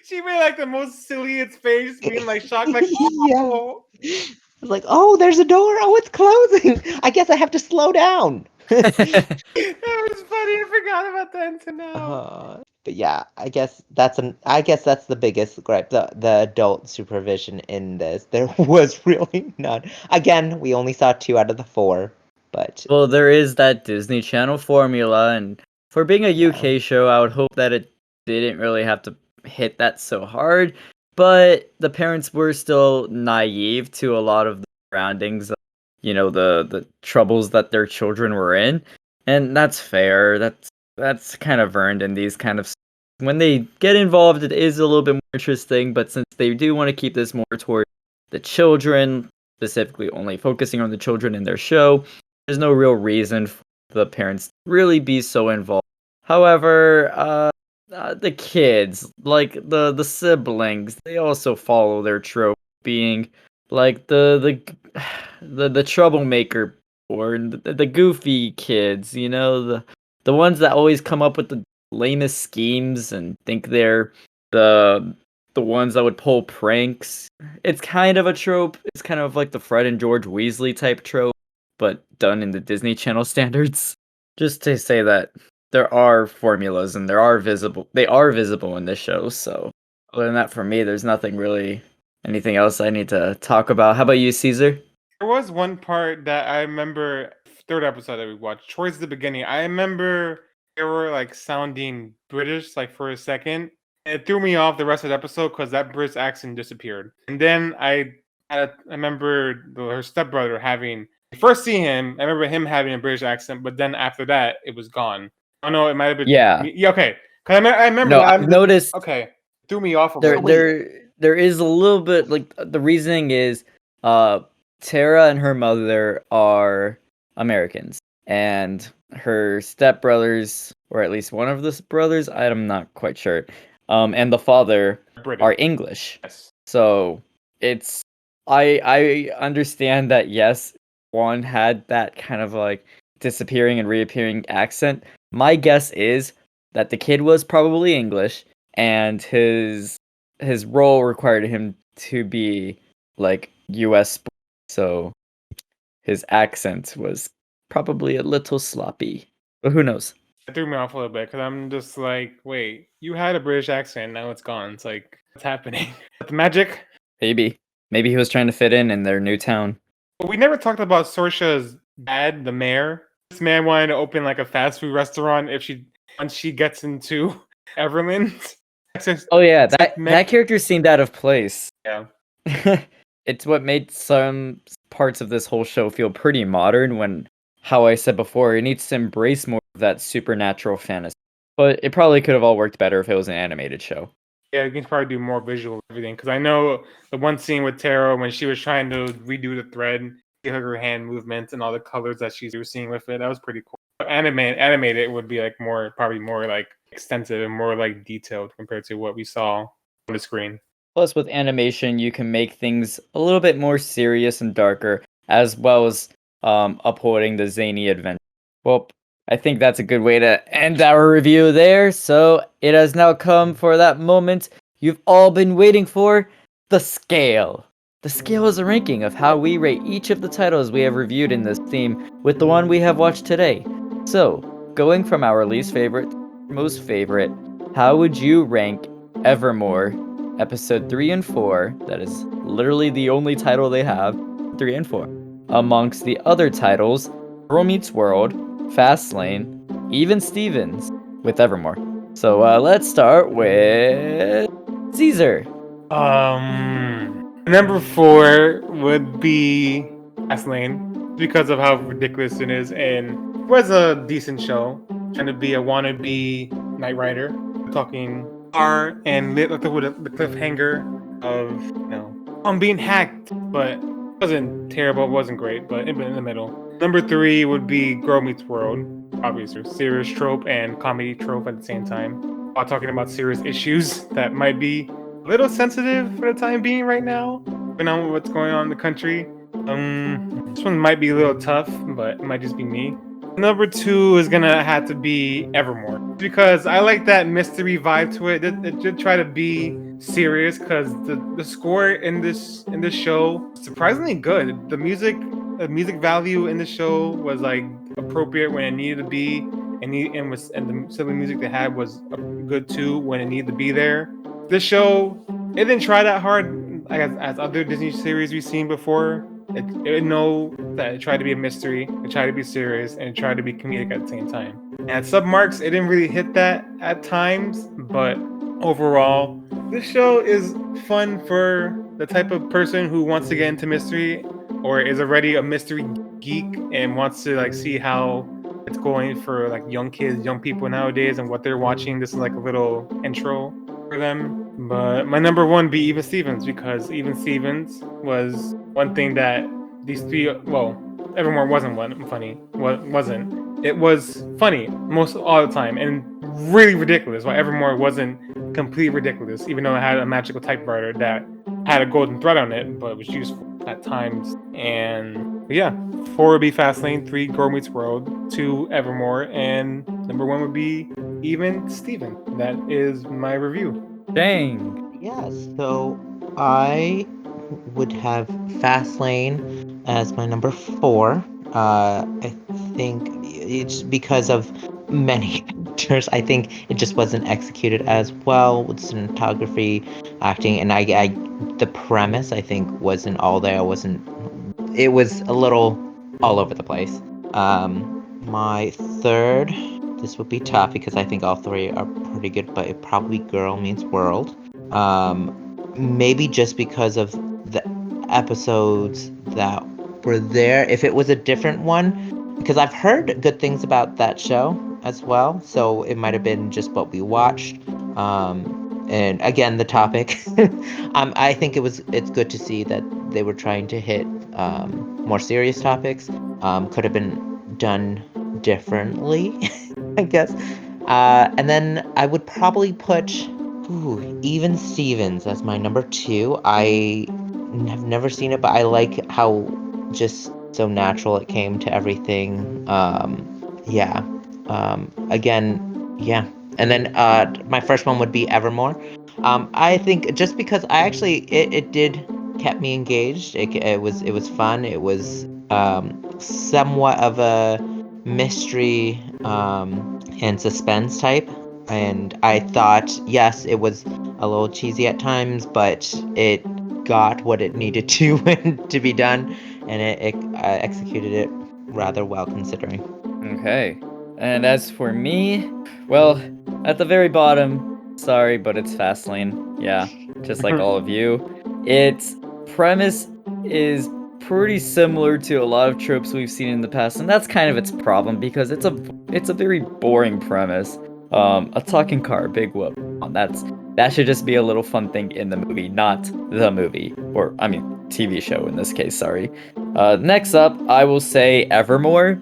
She made like the most silliest face, being like shocked, like, Yeah. oh! It's like, oh, there's a door. Oh, it's closing. I guess I have to slow down. remember. That was funny. I forgot about that until now. But yeah, I guess that's the biggest gripe. The adult supervision in this. There was really none. Again, we only saw 2 out of the 4. But Well, there is that Disney Channel formula, and for being a yeah. UK show, I would hope that it didn't really have to hit that so hard. But the parents were still naive to a lot of the surroundings, the troubles that their children were in, and that's fair. That's kind of earned in these kind of. When they get involved, it is a little bit more interesting. But since they do want to keep this more toward the children, specifically only focusing on the children in their show, there's no real reason for the parents to really be so involved. However, the kids, like the siblings, they also follow their trope, being like the troublemaker or the goofy kids. The ones that always come up with the lamest schemes and think they're the the ones that would pull pranks. It's kind of a trope. It's kind of like the Fred and George Weasley type trope, but done in the Disney Channel standards. Just to say that there are formulas and they are visible in this show. So other than that, for me, there's nothing really anything else I need to talk about. How about you, Caesar? There was one part that I remember, third episode that we watched, towards the beginning. I remember they were like sounding British, like for a second. It threw me off the rest of the episode because that British accent disappeared. And then I remember her stepbrother having, first see him, I remember him having a British accent, but then after that, it was gone. I don't know, it might have been, Yeah. yeah, okay. Because I remember No, that. I've noticed Okay. Threw me off a there little. Wait, there is a little bit like the reasoning is uh Tara and her mother are Americans and her stepbrothers, or at least one of the brothers, I'm not quite sure, and the father British. are English. Yes. So it's I understand that, yes, one had that kind of like disappearing and reappearing accent. My guess is that the kid was probably English and his role required him to be like US, so his accent was probably a little sloppy. But who knows? It threw me off a little bit because I'm just like, wait, you had a British accent, now it's gone. It's like, what's happening? The magic? Maybe he was trying to fit in their new town. But we never talked about Sorsha's dad, the mayor. This man wanted to open like a fast food restaurant once she gets into Everland. Oh yeah, Except that character seemed out of place. Yeah. It's what made some parts of this whole show feel pretty modern when, how I said before, it needs to embrace more of that supernatural fantasy. But it probably could have all worked better if it was an animated show. Yeah, you can probably do more visual everything. Because I know the one scene with Tara when she was trying to redo the thread, give her hand movements and all the colors that she's seeing with it. That was pretty cool. Animated would be like probably more like extensive and more like detailed compared to what we saw on the screen. Plus, with animation, you can make things a little bit more serious and darker, as well as upholding the zany adventure. Well, I think that's a good way to end our review there. So it has now come for that moment you've all been waiting for, the scale. The scale is a ranking of how we rate each of the titles we have reviewed in this theme, with the one we have watched today. So, going from our least favorite to most favorite, how would you rank Evermore episode 3 and 4, that is literally the only title they have, 3 and 4. Amongst the other titles, Girl Meets World, Fastlane, Even Stevens with Evermore. So let's start with Caesar. Number 4 would be S1E3 because of how ridiculous it is, and it was a decent show. Trying to be a wannabe Knight Rider, talking R and lit with the cliffhanger of I'm being hacked, but it wasn't terrible. It wasn't great, but in the middle. Number 3 would be Girl Meets World, obviously serious trope and comedy trope at the same time, while talking about serious issues that might be a little sensitive for the time being right now, depending on what's going on in the country. This one might be a little tough, but it might just be me. Number 2 is gonna have to be Evermore because I like that mystery vibe to it. It did try to be serious because the score in this show surprisingly good. The music value in the show was like appropriate when it needed to be, and the silly music they had was good too when it needed to be there. This show, it didn't try that hard as other Disney series we've seen before. It know that it tried to be a mystery, it tried to be serious, and it tried to be comedic at the same time. And at some marks, it didn't really hit that at times, but overall, this show is fun for the type of person who wants to get into mystery or is already a mystery geek and wants to like see how it's going for like young kids, young people nowadays, and what they're watching. This is like a little intro for them. But my number 1 be Even Stevens because Even Stevens was one thing that these three, well, Evermore wasn't funny. Wasn't. It was funny most all the time and really ridiculous. While Evermore wasn't completely ridiculous, even though it had a magical typewriter that had a golden thread on it, but it was useful at times. And yeah, 4 would be Fastlane, 3 Girl Meets World, 2 Evermore, and number 1 would be Even Steven. That is my review. Dang. Yeah, so I would have Fastlane as my number 4. I think it's because of many factors. I think it just wasn't executed as well with cinematography, acting, and the premise I think wasn't all there. It was a little all over the place. My third, this would be tough because I think all 3 are pretty good, but it probably Girl Meets World. Maybe just because of the episodes that were there. If it was a different one, because I've heard good things about that show as well, so it might have been just what we watched. And again, the topic. I think it's good to see that they were trying to hit more serious topics. Could have been done differently, I guess. And then I would probably put Even Stevens as my number 2. I have never seen it, but I like how just so natural it came to everything. Yeah. Again, yeah. And then my first one would be Evermore. I think just because it did kept me engaged. It was fun. It was somewhat of a mystery and suspense type. And I thought, yes, it was a little cheesy at times, but it got what it needed to to be done, and it executed it rather well considering. Okay. And as for me, well, at the very bottom, sorry, but it's Fastlane. Yeah, just like all of you. Its premise is pretty similar to a lot of tropes we've seen in the past, and that's kind of its problem because it's a very boring premise. A talking car, big whoop. That should just be a little fun thing in the movie, not the movie, or I mean TV show in this case. Sorry. Next up, I will say Evermore.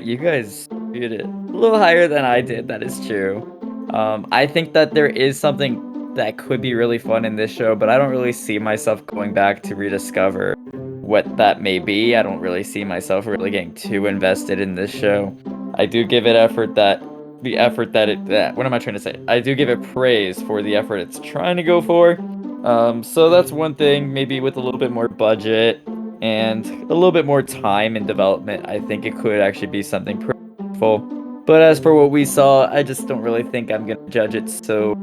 You guys did it a little higher than I did. That is true. I think that there is something that could be really fun in this show, but I don't really see myself going back to rediscover what that may be. I don't really see myself really getting too invested in this show. I do give it what am I trying to say? I do give it praise for the effort it's trying to go for. So that's one thing, maybe with a little bit more budget and a little bit more time in development, I think it could actually be something pretty full. But as for what we saw, I just don't really think I'm gonna judge it so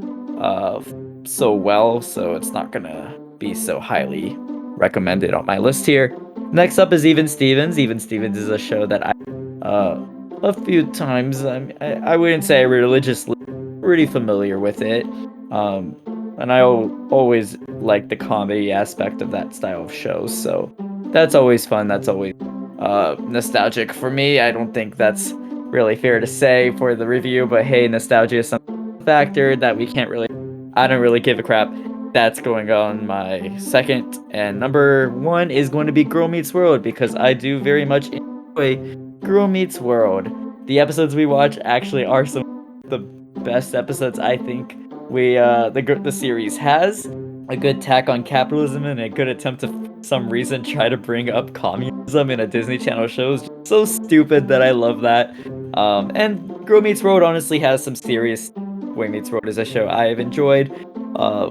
so well, so it's not gonna be so highly recommended on my list here. Next up is Even Stevens. Even Stevens is a show that uh, a few times. I wouldn't say religiously, pretty familiar with it. Um, and I always like the comedy aspect of that style of show. So that's always fun. That's always nostalgic for me. I don't think that's really fair to say for the review, but hey, nostalgia is some factor that we can't really. I don't really give a crap. That's going on my second, and number one is going to be Girl Meets World because I do very much enjoy Girl Meets World. The episodes we watch actually are some of the best episodes I think the series has. A good tack on capitalism and a good attempt to, for some reason, try to bring up communism in a Disney Channel show is so stupid that I love that. And Girl Meets World honestly has some serious. Boy Meets World is a show I have enjoyed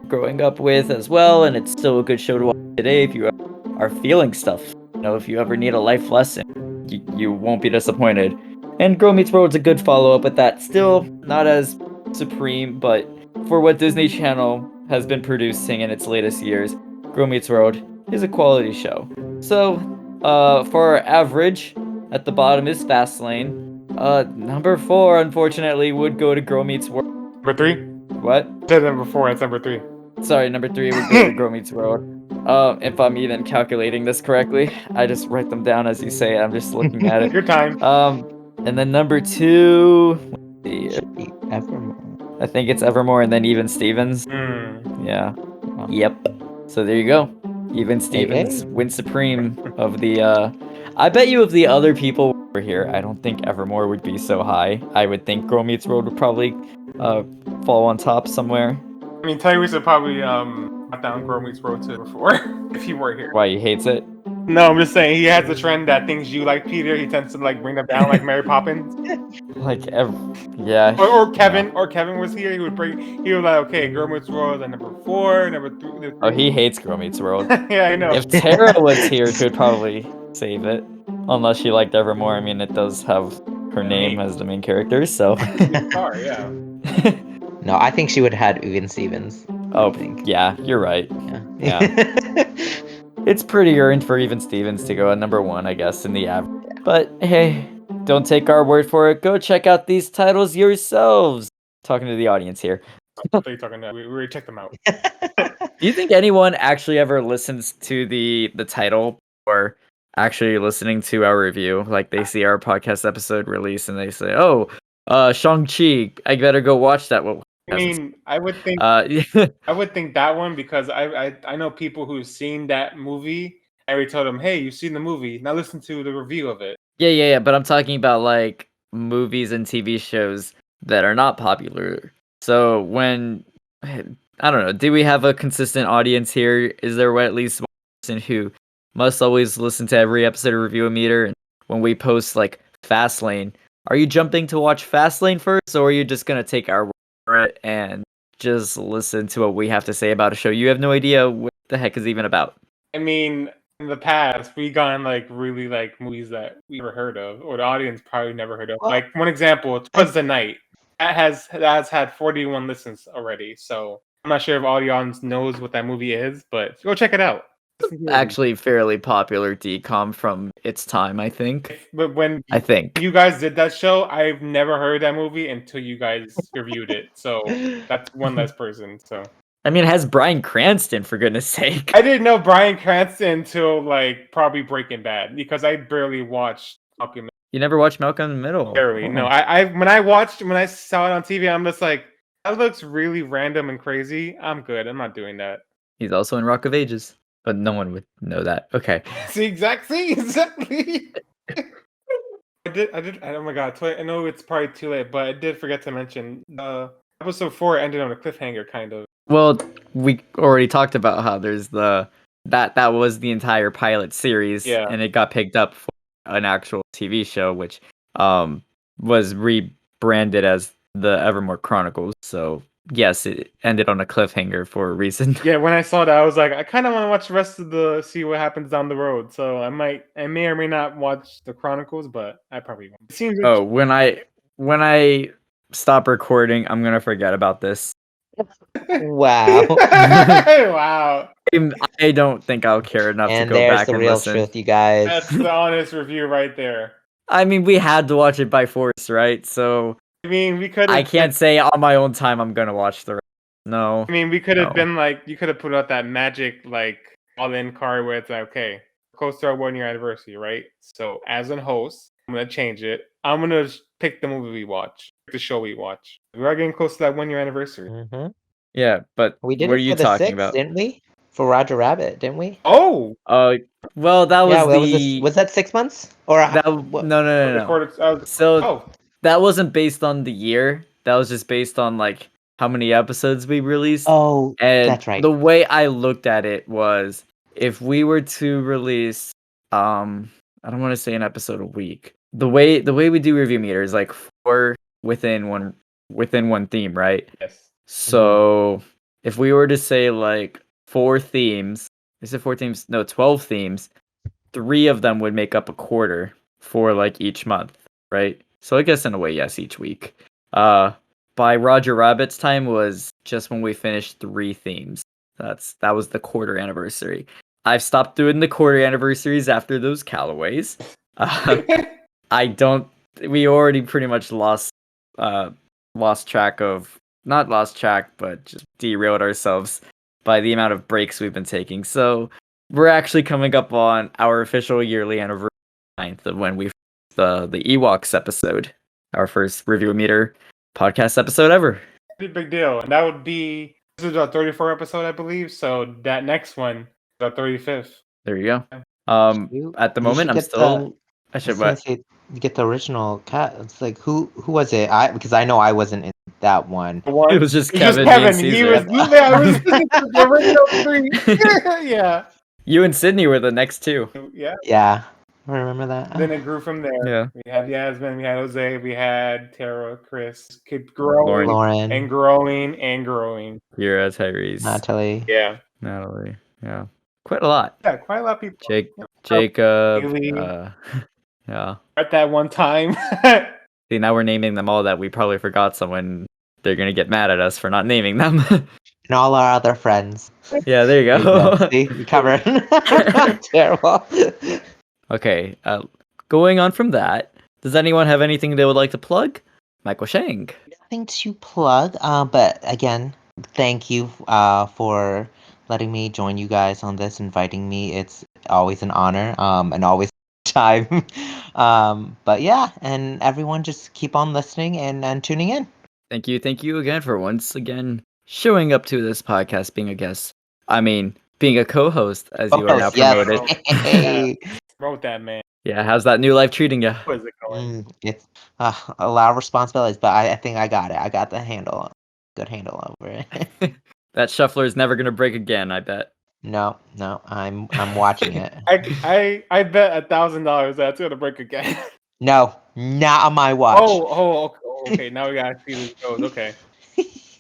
growing up with as well, and it's still a good show to watch today if you are feeling stuff. If you ever need a life lesson, you won't be disappointed. And Girl Meets World is a good follow up with that. Still not as supreme, but for what Disney Channel has been producing in its latest years, Girl Meets World is a quality show. So, for our average, at the bottom is Fastlane. Number 4, unfortunately, would go to Girl Meets World. Number 3? What? Said number 4, it's number 3. Sorry, number 3 would go to Girl Meets World. If I'm even calculating this correctly, I just write them down as you say it. I'm just looking at it. Your time. And then number 2, Should be Evermoor. I think it's Evermore, and then Even Stevens. Yeah. Yep. So there you go. Even Stevens hey. wins supreme of the. I bet you if the other people were here, I don't think Evermore would be so high. I would think Girl Meets World would probably fall on top somewhere. I mean, Tyrese would probably cut down Girl Meets World too before if he were here. Why, he hates it? No, I'm just saying he has a trend that things you like, Peter, he tends to like bring them down like Mary Poppins. Yeah. Or Kevin, or Kevin was here, he would like, okay, Girl Meets World, and number 4, number 3. Oh, he hates Girl Meets World. Yeah, I know. If Tara was here, she would probably save it. Unless she liked Evermore. I mean, it does have her name as the main character, so. Star, yeah. No, I think she would have had Even Stevens. Oh, yeah, you're right. Yeah. It's pretty earned for Even Stevens to go at number 1, I guess, in the average. But hey, don't take our word for it. Go check out these titles yourselves. Talking to the audience here. I thought you were talking to, we already checked them out. Do you think anyone actually ever listens to the title or actually listening to our review? Like they see our podcast episode release and they say, "Oh, Shang-Chi, I better go watch that." Well, I mean, I would think I would think that one because I know people who've seen that movie. And we told them, "Hey, you've seen the movie. Now listen to the review of it." Yeah. But I'm talking about like movies and TV shows that are not popular. So when I don't know, do we have a consistent audience here? Is there at least one person who must always listen to every episode of Review a Meter? And when we post like Fastlane, are you jumping to watch Fastlane first, or are you just gonna take our word for it and just listen to what we have to say about a show you have no idea what the heck is even about? I mean, in the past, we gone like really like movies that we never heard of, or the audience probably never heard of. Well, like one example, "Twas the Night." That has had 41 listens already. So I'm not sure if all the audience knows what that movie is, but go check it out. Actually, fairly popular decom from its time, I think. But when I think. you guys did that show, I've never heard that movie until you guys reviewed it. So that's one less person. So I mean, it has Bryan Cranston, for goodness sake. I didn't know Bryan Cranston until like probably Breaking Bad because I barely watched Malcolm. You never watched Malcolm in the Middle? Barely. No, I when I saw it on TV, I'm just like, that looks really random and crazy. I'm good. I'm not doing that. He's also in Rock of Ages, but no one would know that. Okay. See, exactly. I did. Oh my god! I know it's probably too late, but I did forget to mention episode 4 ended on a cliffhanger, kind of. Well, we already talked about how there's that was the entire pilot series, Yeah. and it got picked up for an actual TV show, which was rebranded as the Evermore Chronicles. So yes, it ended on a cliffhanger for a reason. Yeah, when I saw that, I was like, I kind of want to watch the rest of see what happens down the road. So I may or may not watch the Chronicles, but I probably won't. It seems. Oh, when I stop recording, I'm gonna forget about this. Wow. Wow. I don't think I'll care enough to And go there's back the and real listen. truth, you guys. That's the honest review right there. I mean, we had to watch it by force, right? So I mean, we could I have. can't say on my own time I'm gonna watch the rest. No. I mean, we could have No. been like, you could have put out that magic like all-in card where it's like, okay, close to our 1 year anniversary, right? So as a host, I'm gonna change it. I'm gonna pick the movie we watch, the show we watch. We are getting close to that 1 year anniversary. Hmm. Yeah, but We did what are it you for the talking 6th, about? didn't we? For Roger Rabbit, didn't we? Oh, Well, that Yeah, was what was this? the Was that 6 months? Or that what? no. recorded. So Oh, that wasn't based on the year. That was just based on like how many episodes we released. Oh, And that's right. the way I looked at it was if we were to release I don't want to say an episode a week. The way we do review meter is like 4 within one theme, right? yes. So if we were to say like 4 themes, is it 4 themes? No, 12 themes. 3 of them would make up a quarter for like each month, right? So I guess in a way, yes, each week. By Roger Rabbit's time was just when we finished 3 themes. That was the quarter anniversary. I've stopped doing the quarter anniversaries after those Callaways. I don't. We already pretty much lost track of, not lost track, but just derailed ourselves by the amount of breaks we've been taking. So we're actually coming up on our official yearly anniversary, 9th of when we the Ewoks episode, our first review meter podcast episode ever. Pretty big deal, and that would be, this is our 34th episode, I believe. So that next one is our 35th. There you go. At the You moment, should I'm get still. I I should was gonna what? say, get the original cat. It's like who was it? Because I know I wasn't in that one. The one, It was just it's just Kevin, me, and Kevin. He was, Caesar. yeah, I was listening to the original 3. Yeah, You and Sydney were the next 2. yeah. Yeah, I remember that. Then it grew from there. Yeah. We had Yasmin, we had Jose, we had Tara, Chris. Kept growing Lauren, and Lauren, growing and growing. Kira, Tyrese, Natalie. Yeah, Natalie. Yeah. Quite a lot. yeah, quite a lot of people. Jacob. Haley. Yeah. At that one time. See, now we're naming them all that we probably forgot someone. They're gonna get mad at us for not naming them. And all our other friends. Yeah, there you There you go. go. See, we covered. Terrible. Okay, going on from that, does anyone have anything they would like to plug? Michael Shang. Nothing to plug, but again, thank you for letting me join you guys on this, inviting me. It's always an honor, and always time. But yeah, and everyone just keep on listening and tuning in. Thank you again for once again showing up to this podcast, being a guest. I mean, being a co-host, as you are now Co-host, yes. promoted. Hey. Wrote that, man. Yeah, how's that new life treating you? How is it going? It's a lot of responsibilities, but I think I got it. I got the good handle over it. That shuffler is never gonna break again, I bet. No, I'm watching it. I bet $1,000 that's gonna break again. No, not on my watch. Okay. Now we gotta see this goes. Okay,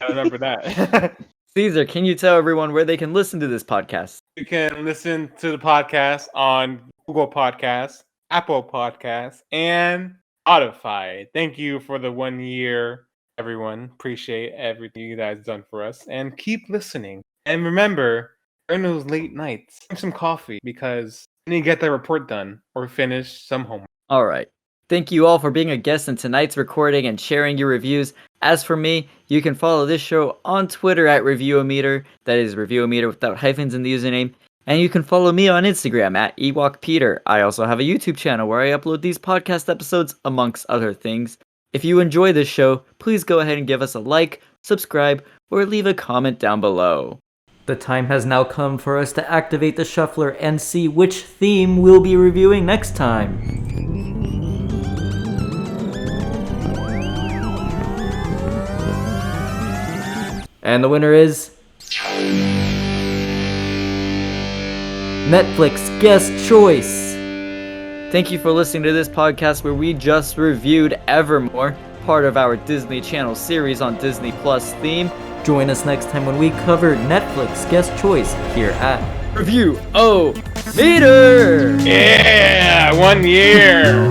I remember that. Caesar, can you tell everyone where they can listen to this podcast? You can listen to the podcast on Google Podcasts, Apple Podcasts, and Spotify. Thank you for the 1 year, everyone. Appreciate everything you guys done for us, and keep listening. And remember, during those late nights, drink some coffee because you need to get that report done or finish some homework. All right. Thank you all for being a guest in tonight's recording and sharing your reviews. As for me, you can follow this show on Twitter at Reviewometer. That is Reviewometer without hyphens in the username. And you can follow me on Instagram at EwokPeter. I also have a YouTube channel where I upload these podcast episodes, amongst other things. If you enjoy this show, please go ahead and give us a like, subscribe, or leave a comment down below. The time has now come for us to activate the shuffler and see which theme we'll be reviewing next time. And the winner is Netflix Guest Choice. Thank you for listening to this podcast where we just reviewed Evermoor, part of our Disney Channel series on Disney Plus theme. Join us next time when we cover Netflix Guest Choice here at Review O Meter. Yeah, 1 year.